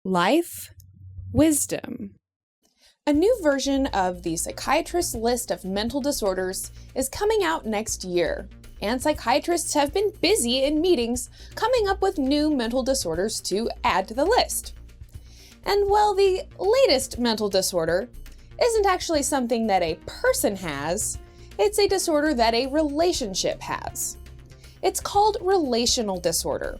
Life, wisdom. A new version of the Psychiatrist's list of mental disorders is coming out next year, and psychiatrists have been busy in meetings coming up with new mental disorders to add to the list. And while the latest mental disorder isn't actually something that a person has, it's a disorder that a relationship has. It's called relational disorder.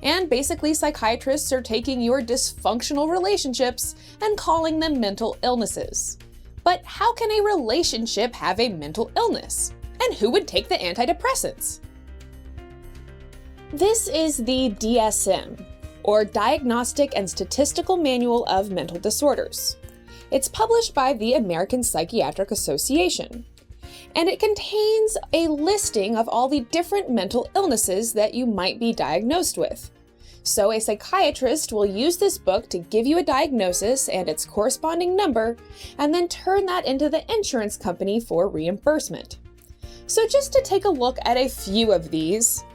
And basically, psychiatrists are taking your dysfunctional relationships and calling them mental illnesses. But how can a relationship have a mental illness? And who would take the antidepressants? This is the DSM, or Diagnostic and Statistical Manual of Mental Disorders. It's published by the American Psychiatric Association. And it contains a listing of all the different mental illnesses that you might be diagnosed with. So a psychiatrist will use this book to give you a diagnosis and its corresponding number, and then turn that into the insurance company for reimbursement. So just to take a look at a few of these.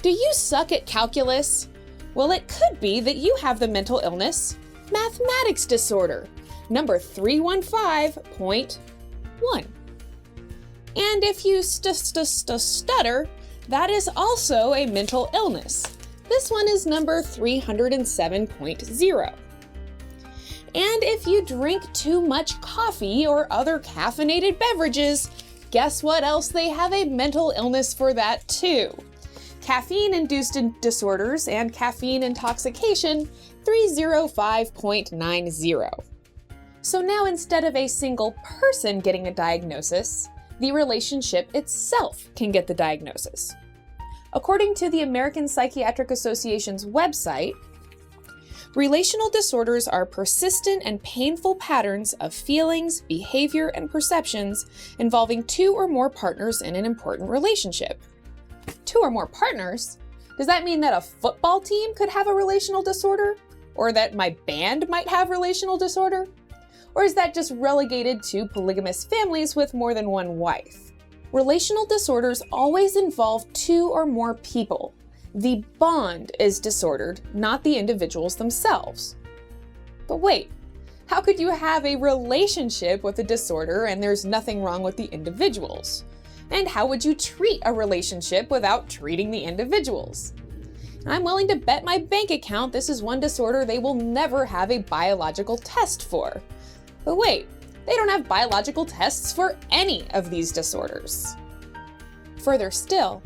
Do you suck at calculus? Well, it could be that you have the mental illness mathematics disorder, number 315.1. And if you stutter, that is also a mental illness. This one is number 307.0. And if you drink too much coffee or other caffeinated beverages, guess what else they have a mental illness for that too? Caffeine-induced disorders and caffeine intoxication, 305.90. So now instead of a single person getting a diagnosis, the relationship itself can get the diagnosis. According to the American Psychiatric Association's website, relational disorders are persistent and painful patterns of feelings, behavior, and perceptions involving two or more partners in an important relationship. Two or more partners? Does that mean that a football team could have a relational disorder? Or that my band might have relational disorder? Or is that just relegated to polygamous families with more than one wife? Relational disorders always involve two or more people. The bond is disordered, not the individuals themselves. But wait, how could you have a relationship with a disorder and there's nothing wrong with the individuals? And how would you treat a relationship without treating the individuals? I'm willing to bet my bank account this is one disorder they will never have a biological test for. But wait, they don't have biological tests for any of these disorders. Further still,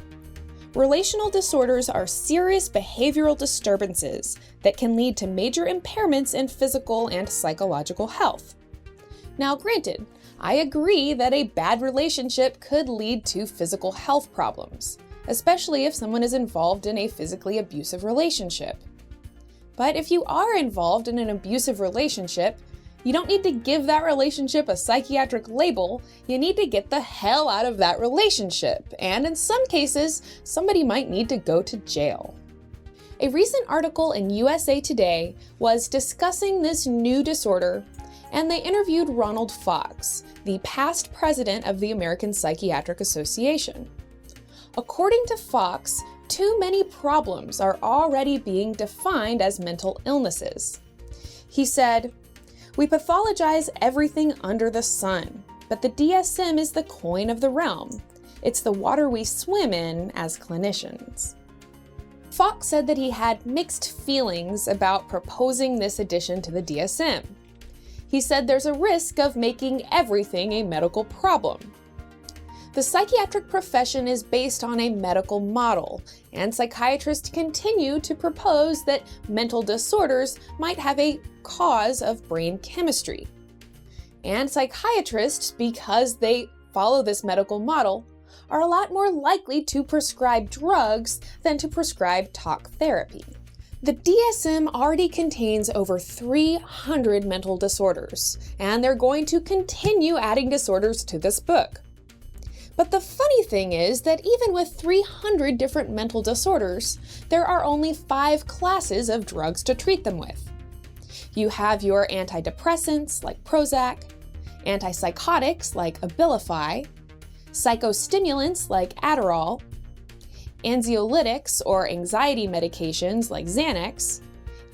relational disorders are serious behavioral disturbances that can lead to major impairments in physical and psychological health. Now, granted, I agree that a bad relationship could lead to physical health problems, especially if someone is involved in a physically abusive relationship. But if you are involved in an abusive relationship, you don't need to give that relationship a psychiatric label, you need to get the hell out of that relationship, and in some cases, somebody might need to go to jail. A recent article in USA Today was discussing this new disorder, and they interviewed Ronald Fox, the past president of the American Psychiatric Association. According to Fox, too many problems are already being defined as mental illnesses. He said, "We pathologize everything under the sun, but the DSM is the coin of the realm. It's the water we swim in as clinicians." Fox said that he had mixed feelings about proposing this addition to the DSM. He said there's a risk of making everything a medical problem. The psychiatric profession is based on a medical model, and psychiatrists continue to propose that mental disorders might have a cause of brain chemistry. And psychiatrists, because they follow this medical model, are a lot more likely to prescribe drugs than to prescribe talk therapy. The DSM already contains over 300 mental disorders, and they're going to continue adding disorders to this book. But the funny thing is that even with 300 different mental disorders, there are only 5 classes of drugs to treat them with. You have your antidepressants like Prozac, antipsychotics like Abilify, psychostimulants like Adderall, anxiolytics or anxiety medications like Xanax,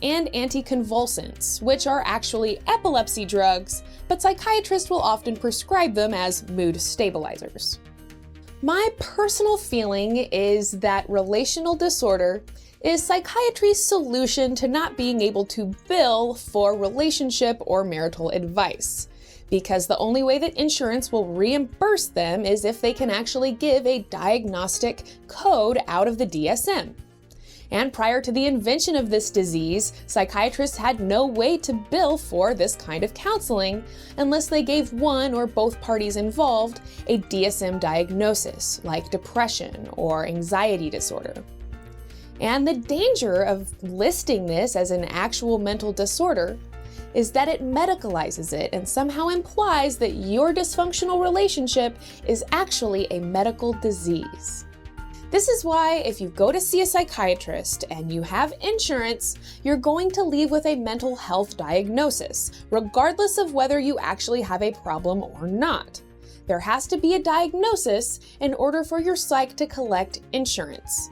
and anticonvulsants, which are actually epilepsy drugs, but psychiatrists will often prescribe them as mood stabilizers. My personal feeling is that relational disorder is psychiatry's solution to not being able to bill for relationship or marital advice, because the only way that insurance will reimburse them is if they can actually give a diagnostic code out of the DSM. And prior to the invention of this disease, psychiatrists had no way to bill for this kind of counseling unless they gave one or both parties involved a DSM diagnosis, like depression or anxiety disorder. And the danger of listing this as an actual mental disorder is that it medicalizes it and somehow implies that your dysfunctional relationship is actually a medical disease. This is why if you go to see a psychiatrist and you have insurance, you're going to leave with a mental health diagnosis, regardless of whether you actually have a problem or not. There has to be a diagnosis in order for your psych to collect insurance.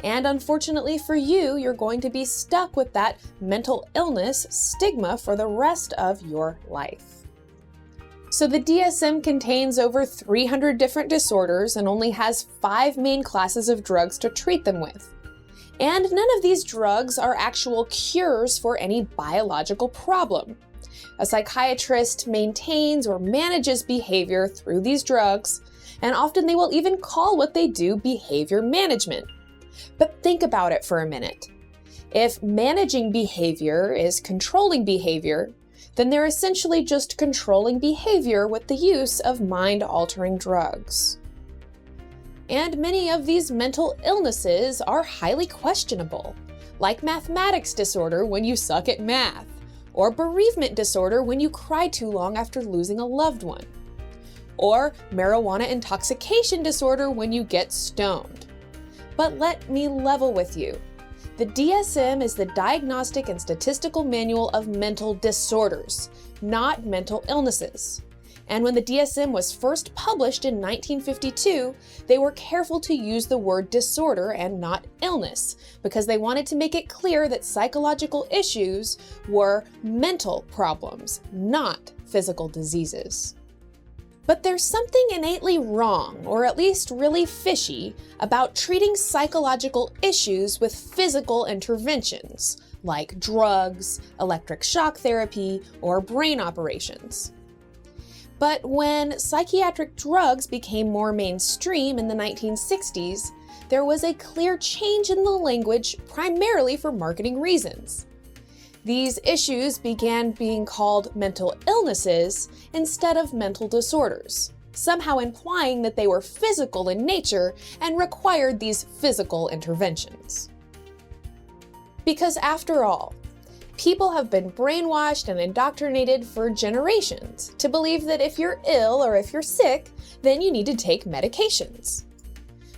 And unfortunately for you, you're going to be stuck with that mental illness stigma for the rest of your life. So the DSM contains over 300 different disorders and only has 5 main classes of drugs to treat them with. And none of these drugs are actual cures for any biological problem. A psychiatrist maintains or manages behavior through these drugs, and often they will even call what they do behavior management. But think about it for a minute. If managing behavior is controlling behavior, then they're essentially just controlling behavior with the use of mind-altering drugs. And many of these mental illnesses are highly questionable, like mathematics disorder when you suck at math, or bereavement disorder when you cry too long after losing a loved one, or marijuana intoxication disorder when you get stoned. But let me level with you. The DSM is the Diagnostic and Statistical Manual of Mental Disorders, not mental illnesses. And when the DSM was first published in 1952, they were careful to use the word disorder and not illness, because they wanted to make it clear that psychological issues were mental problems, not physical diseases. But there's something innately wrong, or at least really fishy, about treating psychological issues with physical interventions, like drugs, electric shock therapy, or brain operations. But when psychiatric drugs became more mainstream in the 1960s, there was a clear change in the language primarily for marketing reasons. These issues began being called mental illnesses instead of mental disorders, somehow implying that they were physical in nature and required these physical interventions. Because after all, people have been brainwashed and indoctrinated for generations to believe that if you're ill or if you're sick, then you need to take medications.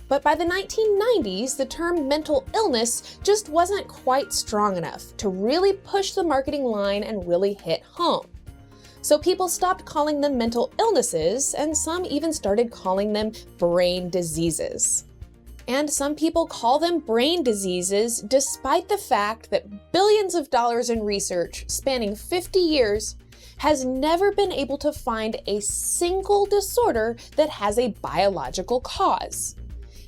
But by the 1990s, the term mental illness just wasn't quite strong enough to really push the marketing line and really hit home. So people stopped calling them mental illnesses, and some even started calling them brain diseases. And some people call them brain diseases despite the fact that billions of dollars in research spanning 50 years has never been able to find a single disorder that has a biological cause.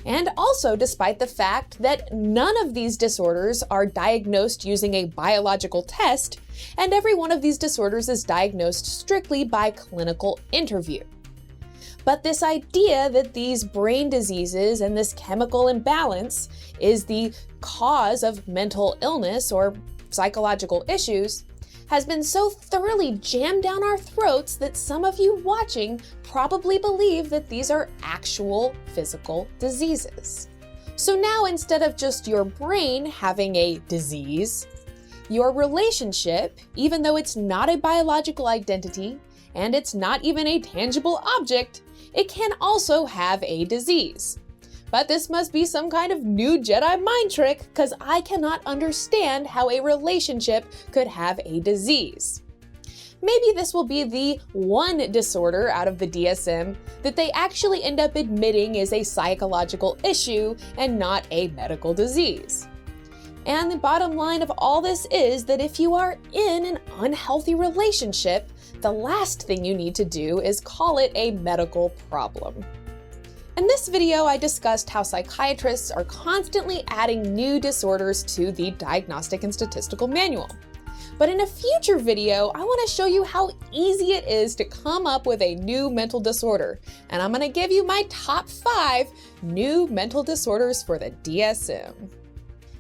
And also despite the fact that none of these disorders are diagnosed using a biological test, and every one of these disorders is diagnosed strictly by clinical interview. But this idea that these brain diseases and this chemical imbalance is the cause of mental illness or psychological issues has been so thoroughly jammed down our throats that some of you watching probably believe that these are actual physical diseases. So now instead of just your brain having a disease, your relationship, even though it's not a biological identity and it's not even a tangible object, it can also have a disease. But this must be some kind of new Jedi mind trick, because I cannot understand how a relationship could have a disease. Maybe this will be the one disorder out of the DSM that they actually end up admitting is a psychological issue and not a medical disease. And the bottom line of all this is that if you are in an unhealthy relationship, the last thing you need to do is call it a medical problem. In this video, I discussed how psychiatrists are constantly adding new disorders to the Diagnostic and Statistical Manual. But in a future video, I want to show you how easy it is to come up with a new mental disorder. And I'm going to give you my top 5 new mental disorders for the DSM.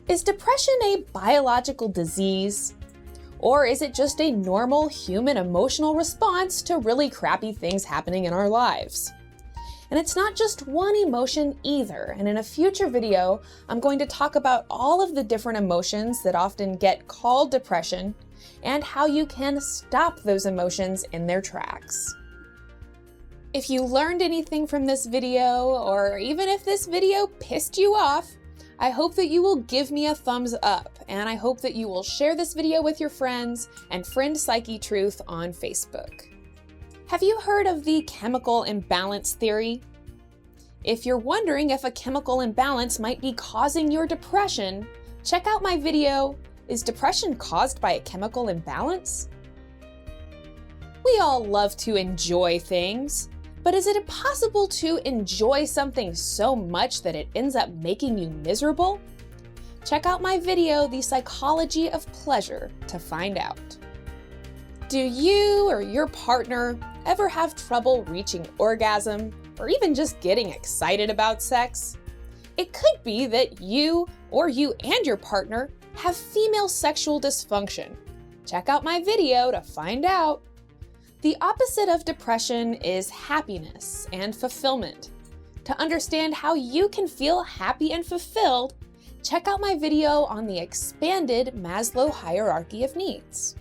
Is depression a biological disease? Or is it just a normal human emotional response to really crappy things happening in our lives? And it's not just one emotion either, and in a future video, I'm going to talk about all of the different emotions that often get called depression and how you can stop those emotions in their tracks. If you learned anything from this video, or even if this video pissed you off, I hope that you will give me a thumbs up, and I hope that you will share this video with your friends and friend Psychetruth on Facebook. Have you heard of the chemical imbalance theory? If you're wondering if a chemical imbalance might be causing your depression, check out my video, Is Depression Caused by a Chemical Imbalance? We all love to enjoy things, but is it possible to enjoy something so much that it ends up making you miserable? Check out my video, The Psychology of Pleasure, to find out. Do you or your partner ever have trouble reaching orgasm, or even just getting excited about sex? It could be that you and your partner have female sexual dysfunction. Check out my video to find out. The opposite of depression is happiness and fulfillment. To understand how you can feel happy and fulfilled, check out my video on the expanded Maslow hierarchy of needs.